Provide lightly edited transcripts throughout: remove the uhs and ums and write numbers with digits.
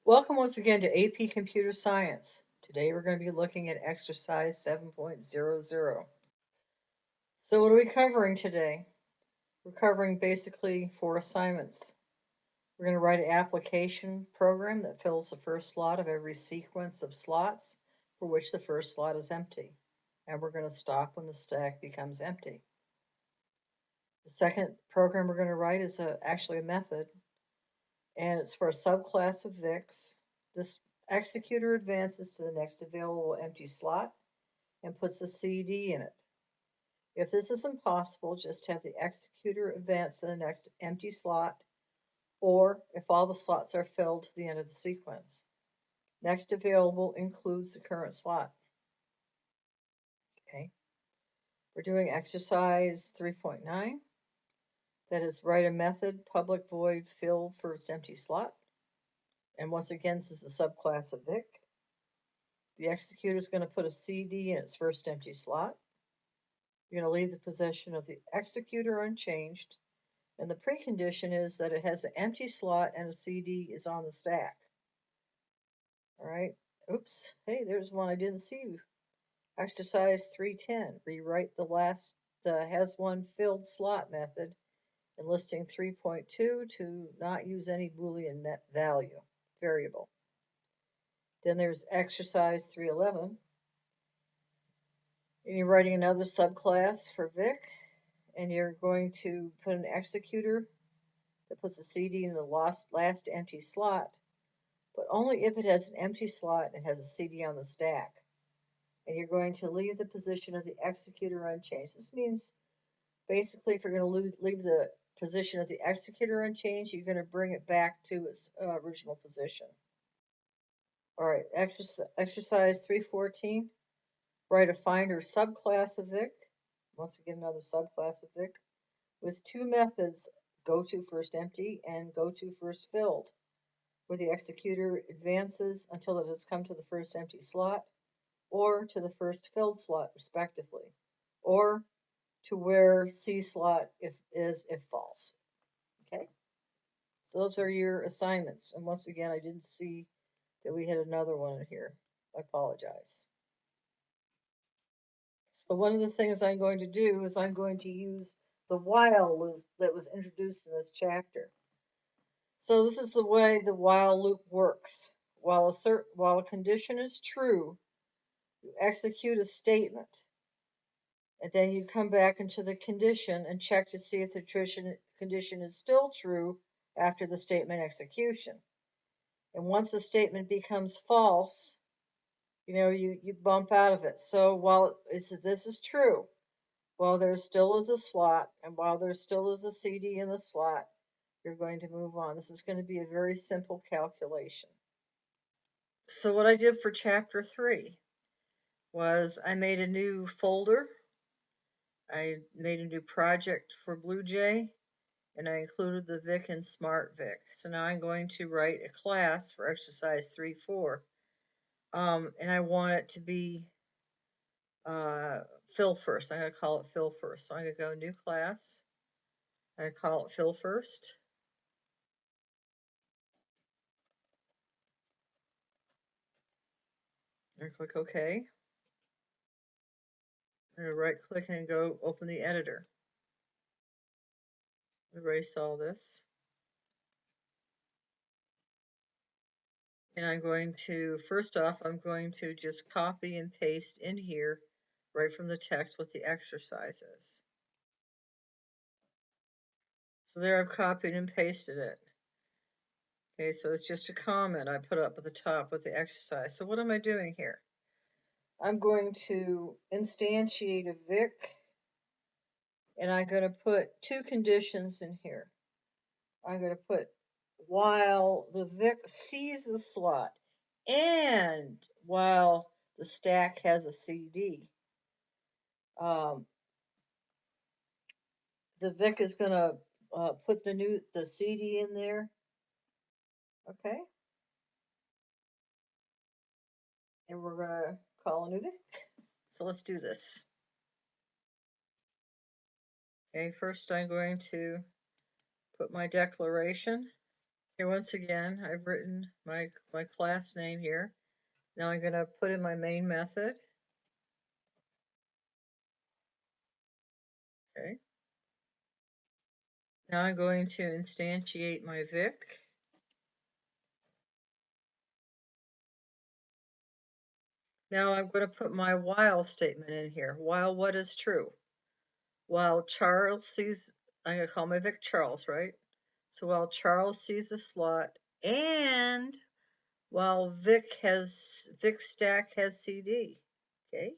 Welcome once again to AP Computer Science. Today we're going to be looking at exercise 7.00. So what are we covering today? We're covering basically 4 assignments. We're going to write an application program that fills the first slot of every sequence of slots for which the first slot is empty. And we're going to stop when the stack becomes empty. The second program we're going to write is actually a method, and it's for a subclass of VICs. This executor advances to the next available empty slot and puts a CD in it. If this is impossible, just have the executor advance to the next empty slot, or if all the slots are filled to the end of the sequence. Next available includes the current slot. Okay. We're doing exercise 3.9. That is, write a method, public void, fill first empty slot. And once again, this is a subclass of VIC. The executor is going to put a CD in its first empty slot. You're going to leave the position of the executor unchanged, and the precondition is that it has an empty slot and a CD is on the stack. All right. Oops. Hey, there's one I didn't see. Exercise 310. Rewrite the has one filled slot method in listing 3.2 to not use any Boolean variable. Then there's exercise 311. And you're writing another subclass for VIC, and you're going to put an executor that puts a CD in the last empty slot, but only if it has an empty slot and has a CD on the stack. And you're going to leave the position of the executor unchanged. This means basically if you're going to leave the position of the executor unchanged, you're going to bring it back to its original position. All right, exercise 314. Write a finder subclass of VIC. Once again, another subclass of VIC with two methods, go to first empty and go to first filled, where the executor advances until it has come to the first empty slot or to the first filled slot respectively, or to where C slot if false. Okay, so those are your assignments. And once again, I didn't see that we had another one here. I apologize. So one of the things I'm going to do is I'm going to use the while loop that was introduced in this chapter. So this is the way the while loop works. While a condition is true, you execute a statement, and then you come back into the condition and check to see if the condition is still true after the statement execution. And once the statement becomes false, you bump out of it. So while this is true, while there still is a slot, and while there still is a CD in the slot, you're going to move on. This is going to be a very simple calculation. So what I did for chapter 3 was I made a new folder. I made a new project for BlueJ, and I included the VIC and Smart VIC. So now I'm going to write a class for exercise 3.4. And I want it to be fill first. I'm going to call it fill first. So I'm going to go new class. I'm going to call it fill first. And click OK. I'm going to right click and go open the editor. Erase all this. And I'm going to, first off, I'm going to just copy and paste in here right from the text what the exercise is. So there I've copied and pasted it. Okay, so it's just a comment I put up at the top with the exercise. So what am I doing here? I'm going to instantiate a VIC, and I'm going to put two conditions in here. I'm going to put while the VIC sees the slot and while the stack has a CD. The VIC is going to put the CD in there. Okay. And we're going to call a new VIC. So let's do this. Okay, first I'm going to put my declaration. Here, once again, I've written my class name here. Now I'm going to put in my main method. Okay. Now I'm going to instantiate my Vic. Now I'm going to put my while statement in here. While what is true? While Charles sees, I'm going to call my Vic Charles, right? So while Charles sees the slot and while Vic stack has CD. Okay.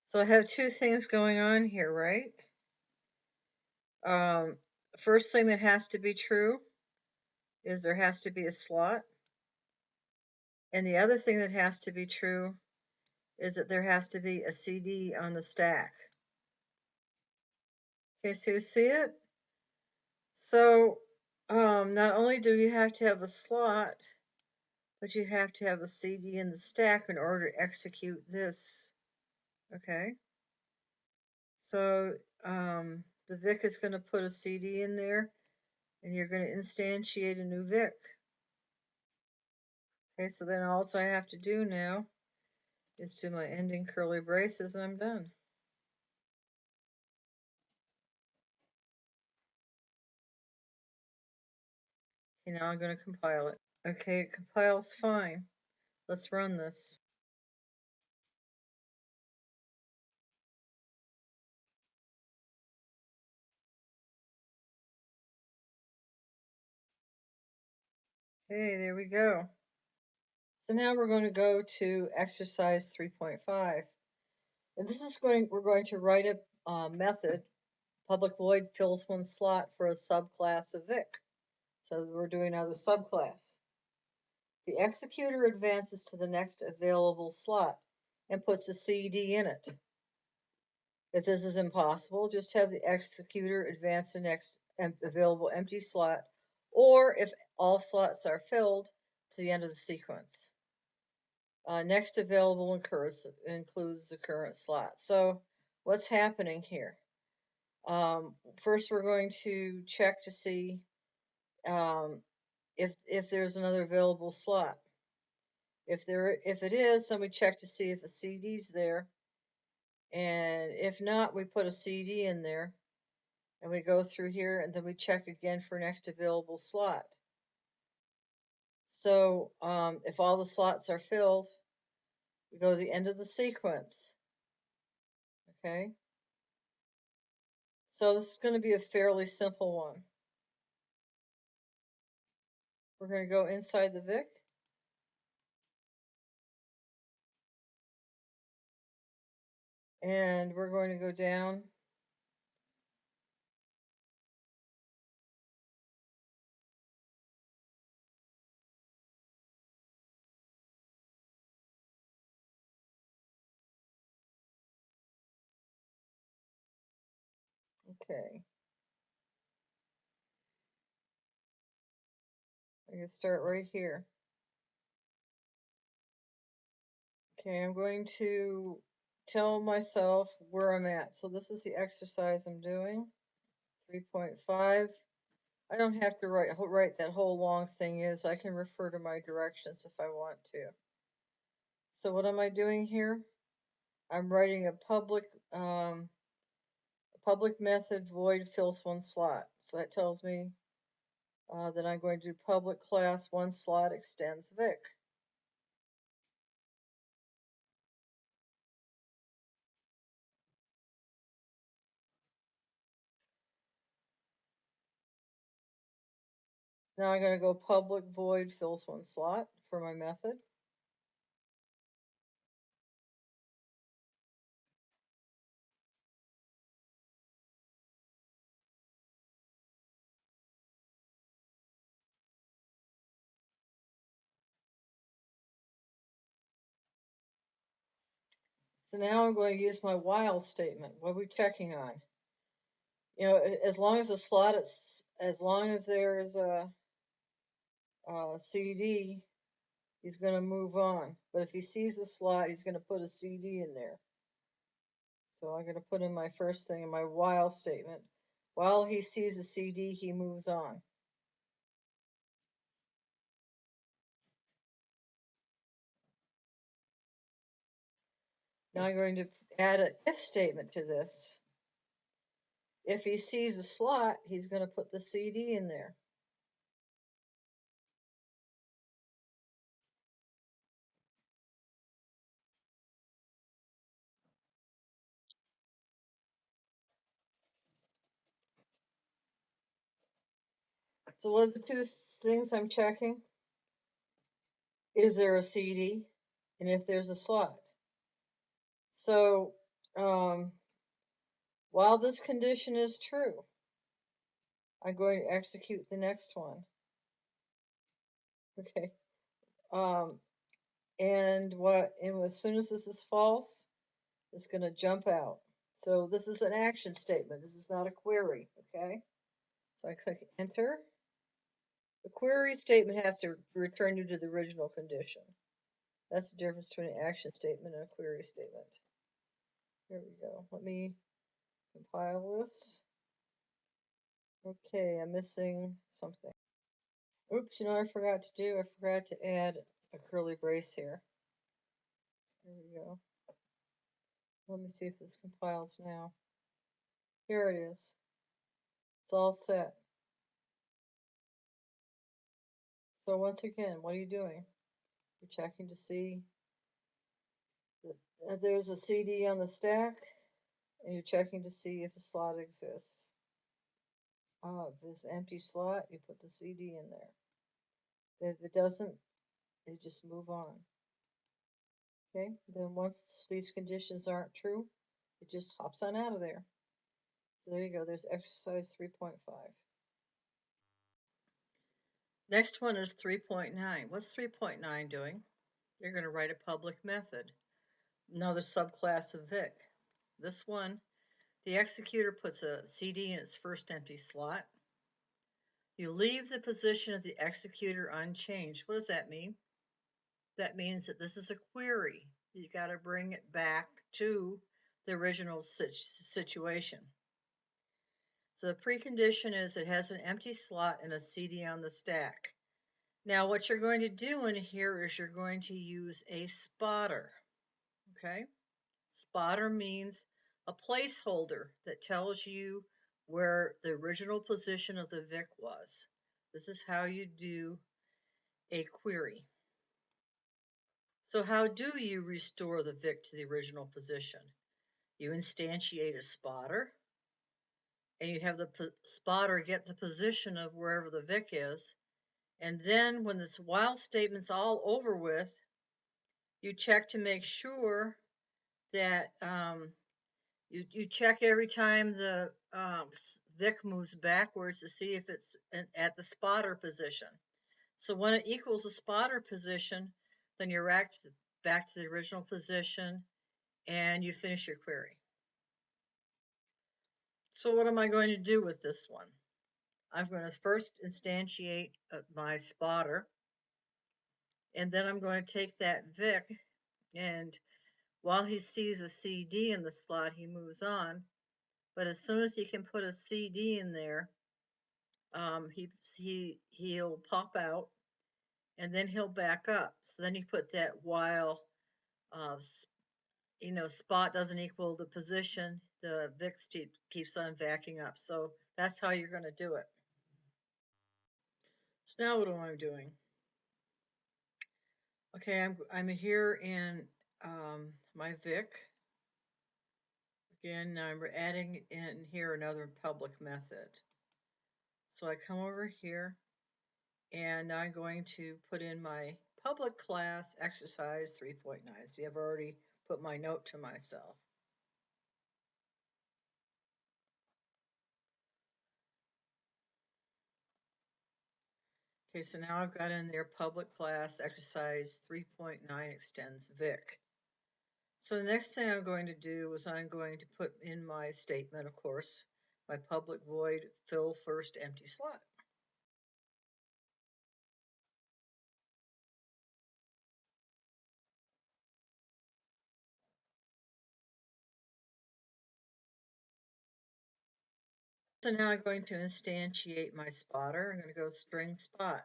So I have two things going on here, right? First thing that has to be true is there has to be a slot. And the other thing that has to be true is that there has to be a CD on the stack. Okay, so you see it? So not only do you have to have a slot, but you have to have a CD in the stack in order to execute this. Okay? So the Vic is going to put a CD in there, and you're going to instantiate a new Vic. Okay, so then all I have to do now is do my ending curly braces, and I'm done. Okay, now I'm going to compile it. Okay, it compiles fine. Let's run this. Okay, there we go. So now we're going to go to exercise 3.5. And this is we're going to write a method. Public void fills one slot for a subclass of Vic. So we're doing another subclass. The executor advances to the next available slot and puts a CD in it. If this is impossible, just have the executor advance the next available empty slot, or if all slots are filled, to the end of the sequence. Next available includes the current slot. So what's happening here? First, we're going to check to see if there's another available slot. If it is, then we check to see if a CD's there, and if not, we put a CD in there, and we go through here, and then we check again for next available slot. So if all the slots are filled, we go to the end of the sequence. Okay. So this is going to be a fairly simple one. We're going to go inside the Vic. And we're going to go down. Okay. I'm going to start right here. Okay, I'm going to tell myself where I'm at. So this is the exercise I'm doing. 3.5. I don't have to write that whole long thing is. I can refer to my directions if I want to. So what am I doing here? I'm writing a public method void fills one slot. So that tells me that I'm going to do public class one slot extends Vic. Now I'm going to go public void fills one slot for my method. So now I'm going to use my while statement. What are we checking on? You know, as long as the slot is, as long as there's a CD, he's going to move on. But if he sees a slot, he's going to put a CD in there. So I'm going to put in my first thing in my while statement. While he sees a CD, he moves on. Now I'm going to add an if statement to this. If he sees a slot, he's going to put the CD in there. So what are the two things I'm checking? Is there a CD? And if there's a slot. So while this condition is true, I'm going to execute the next one. Okay. And as soon as this is false, it's going to jump out. So this is an action statement. This is not a query. Okay. So I click enter. The query statement has to return you to the original condition. That's the difference between an action statement and a query statement. Here we go. Let me compile this. Okay, I'm missing something. Oops, you know what I forgot to do? I forgot to add a curly brace here. Here we go. Let me see if this compiles now. Here it is. It's all set. So once again, what are you doing? You're checking to see that there's a CD on the stack, and you're checking to see if a slot exists. If there's an empty slot, you put the CD in there. If it doesn't, you just move on. Okay, then once these conditions aren't true, it just hops on out of there. So there you go, there's exercise 3.5. Next one is 3.9. What's 3.9 doing? You're going to write a public method, another subclass of Vic. This one, the executor puts a CD in its first empty slot. You leave the position of the executor unchanged. What does that mean? That means that this is a query. You got to bring it back to the original situation. So the precondition is it has an empty slot and a CD on the stack. Now what you're going to do in here is you're going to use a spotter. Okay? Spotter means a placeholder that tells you where the original position of the Vic was. This is how you do a query. So how do you restore the Vic to the original position? You instantiate a spotter, and you have the spotter get the position of wherever the Vic is. And then when this while statement's all over with, you check to make sure that you check every time the Vic moves backwards to see if it's at the spotter position. So when it equals the spotter position, then you're back to the original position and you finish your query. So what am I going to do with this one? I'm going to first instantiate my spotter, and then I'm going to take that Vic, and while he sees a CD in the slot, he moves on. But as soon as he can put a CD in there, he'll pop out, and then he'll back up. So then you put that while spot doesn't equal the position, the Vic keeps on backing up. So that's how you're going to do it. So now what am I doing? Okay, I'm here in my Vic. Again, I'm adding in here another public method. So I come over here and I'm going to put in my public class exercise 3.9. See, I've already put my note to myself. Okay, so now I've got in there public class exercise 3.9 extends Vic. So the next thing I'm going to do is I'm going to put in my statement, of course, my public void fill first empty slot. So now I'm going to instantiate my spotter. I'm going to go string spot.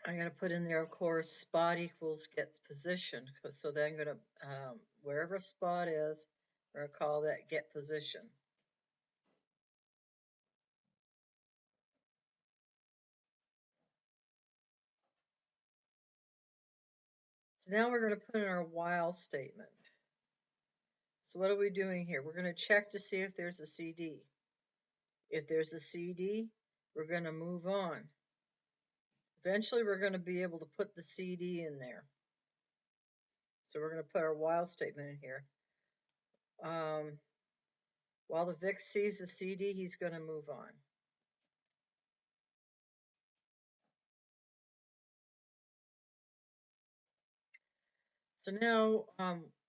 I'm going to put in there, of course, spot equals get position. So then I'm going to, wherever spot is, we're going to call that get position. So now we're going to put in our while statement. So what are we doing here? We're going to check to see if there's a CD. If there's a CD, we're going to move on. Eventually, we're going to be able to put the CD in there. So we're going to put our while statement in here. While the VIX sees the CD, he's going to move on. So now,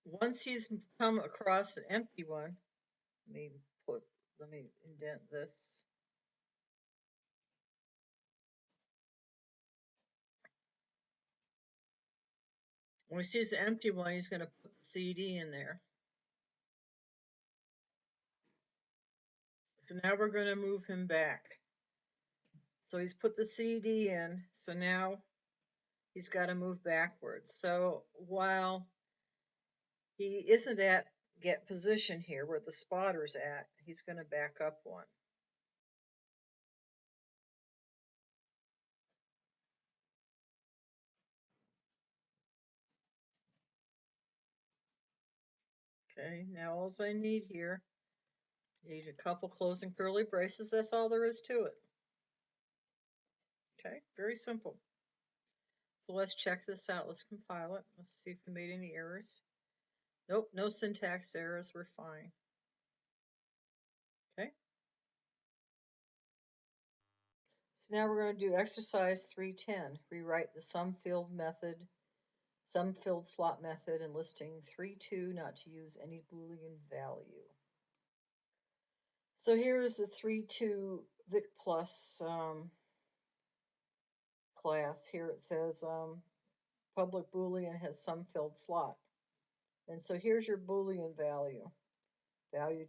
once he's come across an empty one, let me indent this. When he sees an empty one, he's going to put the CD in there. So now we're going to move him back. So he's put the CD in, so now he's got to move backwards. So while he isn't at get position here where the spotter's at, he's going to back up one. Okay, now all I need here, need a couple closing curly braces. That's all there is to it. Okay, very simple. So let's check this out. Let's compile it. Let's see if we made any errors. Nope, no syntax errors. We're fine. Okay. So now we're going to do exercise 310. Rewrite the sum field slot method and listing 3.2 not to use any Boolean value. So here's the 3.2 Vic Plus class. Here it says public Boolean has sum filled slot. And so here's your Boolean value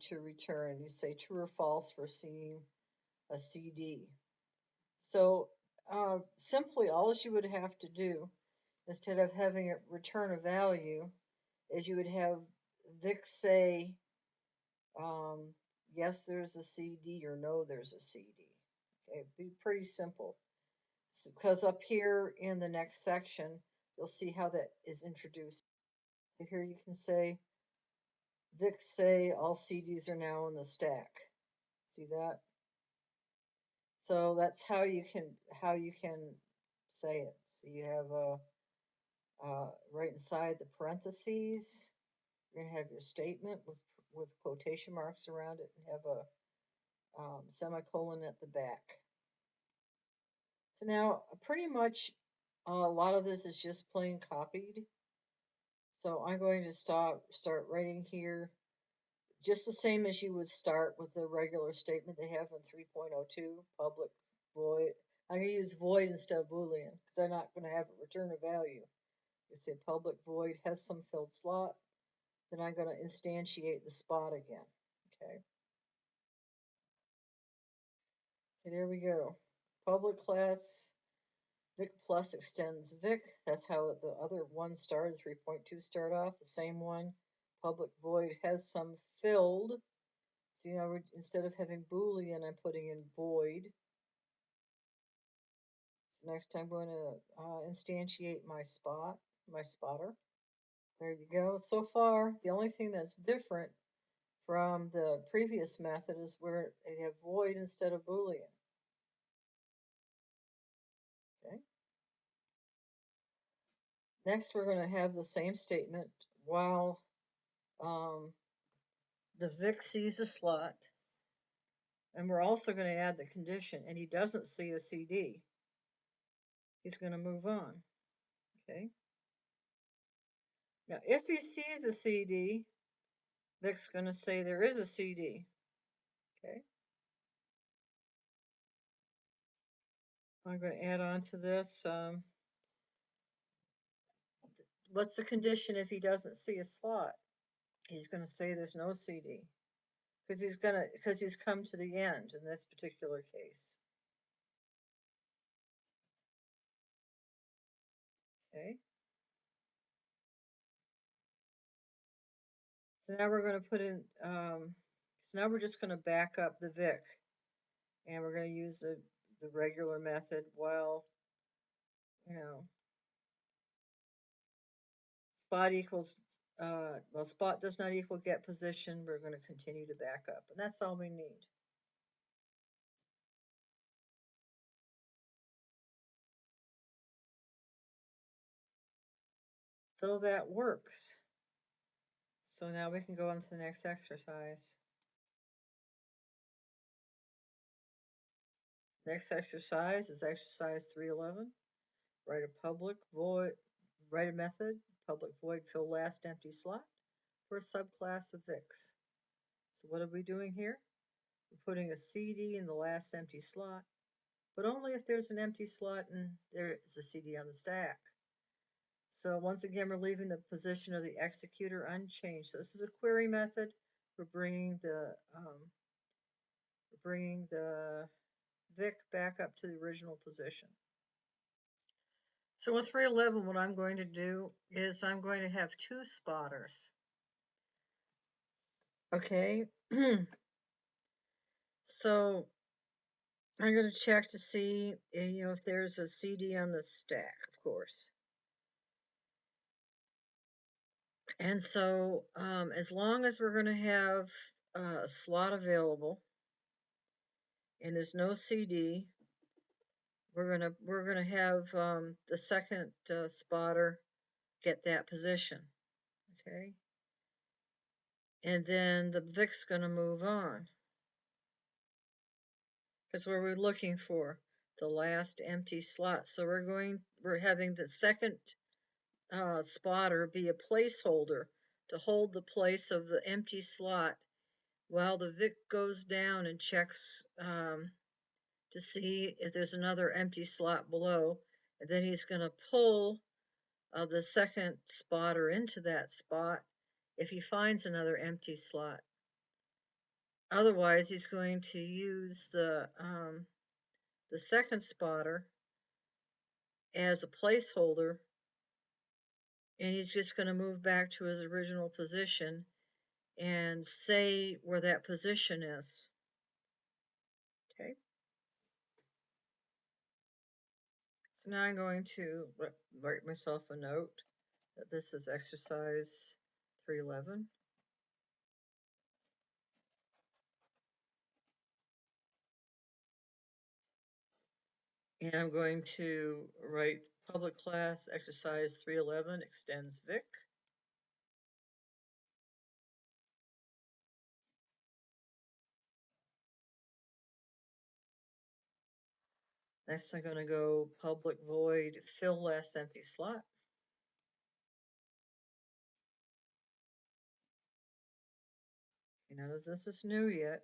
to return. You say true or false for seeing a CD. So simply all you would have to do, instead of having it return a value, is you would have Vic say, yes, there's a CD, or no, there's a CD. Okay, it'd be pretty simple. Because up here in the next section, you'll see how that is introduced. Here you can say, Vic say all CDs are now in the stack. See that? So that's how you can say it. So you have right inside the parentheses, you're gonna have your statement with quotation marks around it, and have a semicolon at the back. So now pretty much a lot of this is just plain copied. So I'm going to start writing here just the same as you would start with the regular statement they have in 3.02, public void. I'm going to use void instead of Boolean because I'm not going to have it return a value. You say public void has some filled slot. Then I'm going to instantiate the spot again. Okay. And there we go. Public class Vic plus extends Vic. That's how the other one started. 3.2 start off the same one. Public void has some filled. So now instead of having Boolean, I'm putting in void. So next I'm going to instantiate my spotter. There you go. So far, the only thing that's different from the previous method is where they have void instead of Boolean. Okay. Next, we're going to have the same statement while the Vic sees a slot, and we're also going to add the condition, and he doesn't see a CD. He's going to move on. Okay. Now, if he sees a CD, Vic's going to say there is a CD. Okay. I'm going to add on to this. What's the condition if he doesn't see a slot? He's going to say there's no CD because he's come to the end in this particular case. Okay. So now we're going to put in. So now we're just going to back up the Vic, and we're going to use the regular method while you know spot equals. Well, spot does not equal get position. We're going to continue to back up, and that's all we need. So that works. So now we can go on to the next exercise. Next exercise is exercise 311. Write a method, public void, fill last empty slot for a subclass of VIX. So what are we doing here? We're putting a CD in the last empty slot, but only if there's an empty slot and there is a CD on the stack. So once again, we're leaving the position of the executor unchanged. So this is a query method. We're bringing the VIC back up to the original position. So with 311, what I'm going to do is I'm going to have two spotters. Okay, so I'm going to check to see, if there's a CD on the stack, of course. And so as long as we're going to have a slot available and there's no CD, we're gonna have the second spotter get that position. Okay, and then the VIC's going to move on. Because what we're looking for, the last empty slot. So we're having the second spotter be a placeholder to hold the place of the empty slot while the VIC goes down and checks to see if there's another empty slot below. And then he's going to pull the second spotter into that spot if he finds another empty slot. Otherwise, he's going to use the second spotter as a placeholder, and he's just going to move back to his original position and say where that position is. Okay. So now I'm going to write myself a note that this is exercise 311. And I'm going to write public class exercise 311 extends VIC. Next, I'm going to go public void fill last empty slot. None of this is new yet.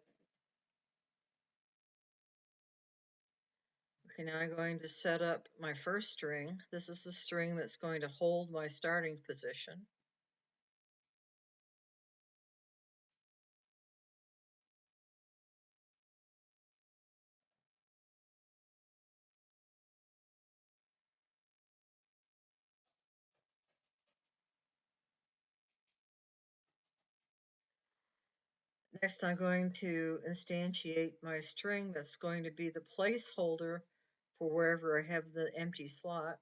Okay, now I'm going to set up my first string. This is the string that's going to hold my starting position. Next, I'm going to instantiate my string that's going to be the placeholder for wherever I have the empty slot.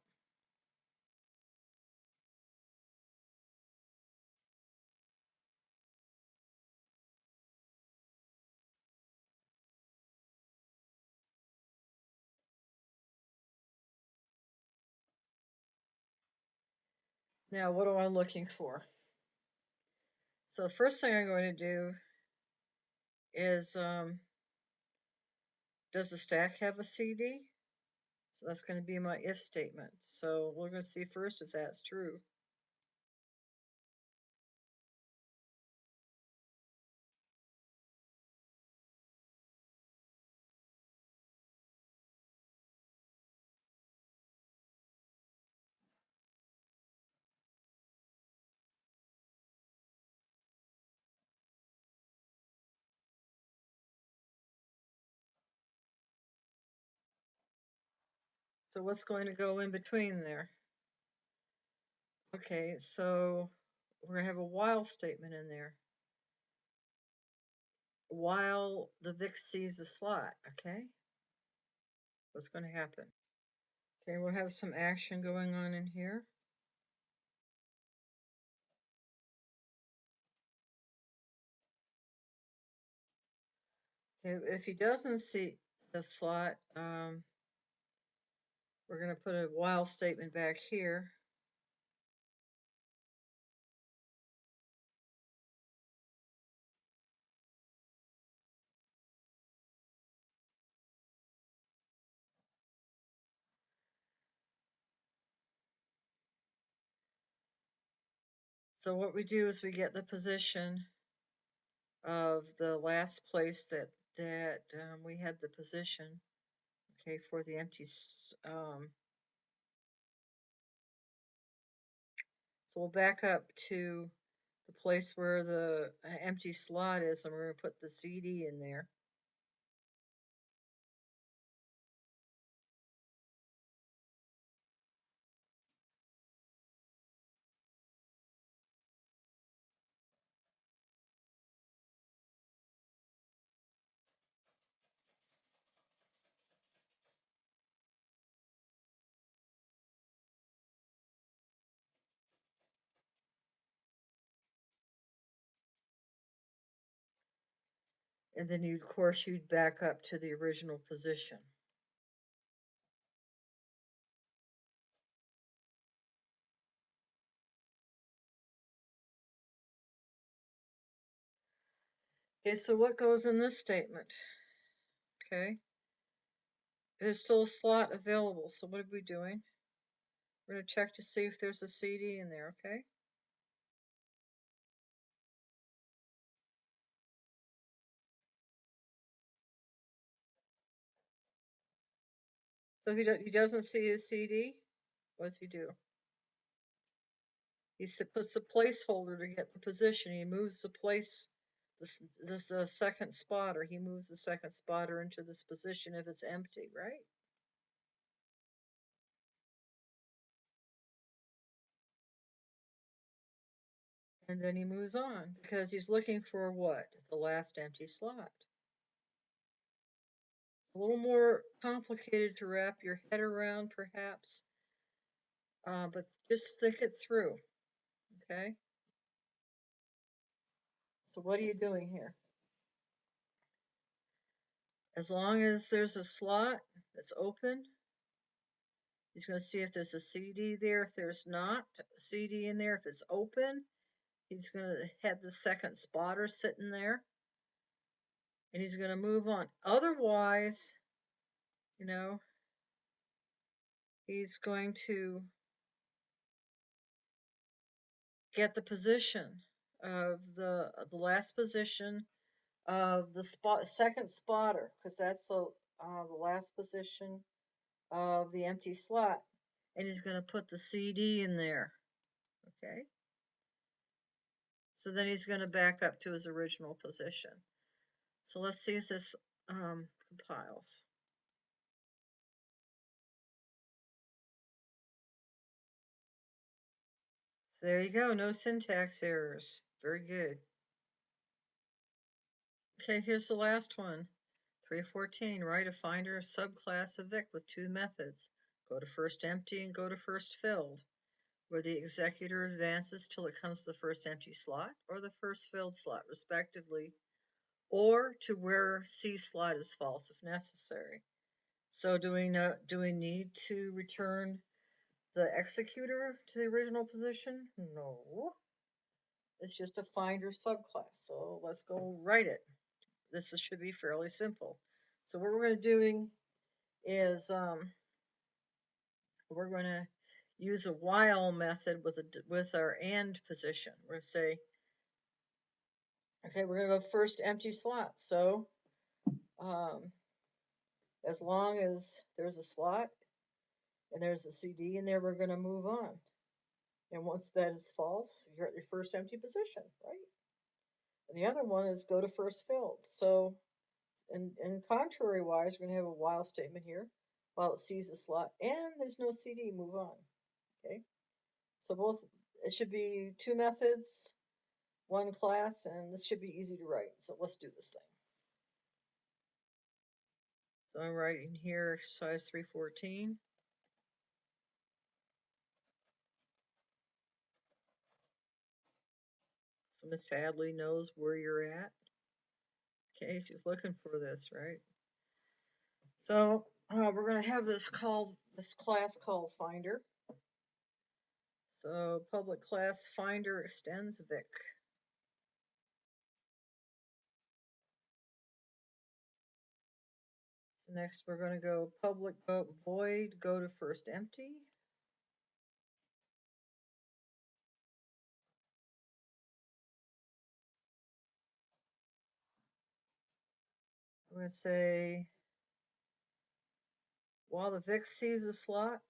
Now, what am I looking for? So the first thing I'm going to do is, does the stack have a CD? So that's going to be my if statement. So we're going to see first if that's true. So what's going to go in between there? Okay, so we're going to have a while statement in there. While the Vic sees the slot, okay? What's going to happen? Okay, we'll have some action going on in here. Okay, if he doesn't see the slot, we're going to put a while statement back here. So what we do is we get the position of the last place that we had the position, okay, for the empty. So we'll back up to the place where the empty slot is, and we're going to put the CD in there. And then, of course, you'd back up to the original position. Okay, so what goes in this statement? Okay, there's still a slot available, so what are we doing? We're going to check to see if there's a CD in there, okay? So if he doesn't see a CD, what does he do? He puts the placeholder to get the position. He moves the place, the second spotter. He moves the second spotter into this position if it's empty, right? And then he moves on because he's looking for what? The last empty slot. A little more complicated to wrap your head around, perhaps, but just think it through, okay? So what are you doing here? As long as there's a slot that's open, he's going to see if there's a CD there. If there's not a CD in there, if it's open, he's going to have the second spotter sitting there, and he's going to move on. Otherwise, you know, he's going to get the position of the last position of the second spotter, because that's the last position of the empty slot, and he's going to put the CD in there. Okay, so then he's going to back up to his original position. So let's see if this compiles. So there you go, no syntax errors. Very good. Okay, here's the last one. 314, write a finder subclass of Vic with two methods. Go to first empty and go to first filled, where the executor advances till it comes to the first empty slot or the first filled slot, respectively, or to where C slot is false if necessary. So do we need to return the executor to the original position? No. It's just a finder subclass. So let's go write it. This should be fairly simple. So what we're going to doing is we're going to use a while method with our and position. We're going to say, okay, we're going to go first empty slot. So as long as there's a slot and there's a CD in there, we're going to move on. And once that is false, you're at your first empty position, right? And the other one is go to first filled. So, and contrary wise, we're going to have a while statement here. while it sees the slot, and there's no CD, move on. Okay, so both, it should be two methods, one class, and this should be easy to write. So let's do this thing. So I'm writing here exercise 314. So Miss Hadley knows where you're at. Okay, she's looking for this, right? So we're going to have this class called Finder. So public class Finder extends Vic. So next we're going to go public void, go to first empty. We're going to say while the Vic sees a slot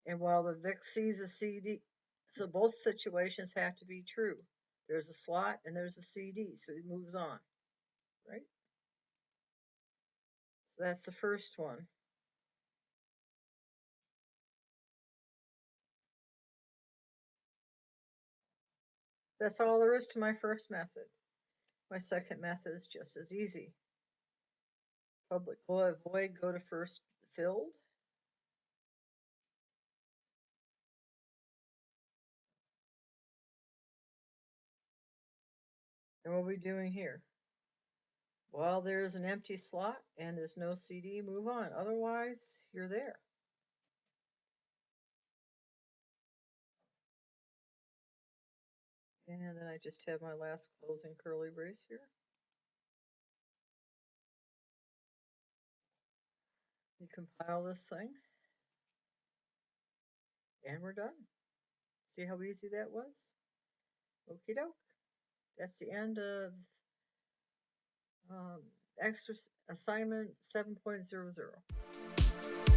and while the Vic sees a CD, so both situations have to be true. There's a slot and there's a CD, so it moves on, right? So that's the first one. That's all there is to my first method. My second method is just as easy. Public void, go to first filled. And what are we doing here? Well, there's an empty slot and there's no CD, move on. Otherwise, you're there. And then I just have my last closing curly brace here. You compile this thing. And we're done. See how easy that was? Okie doke. That's the end of extra assignment 7.00.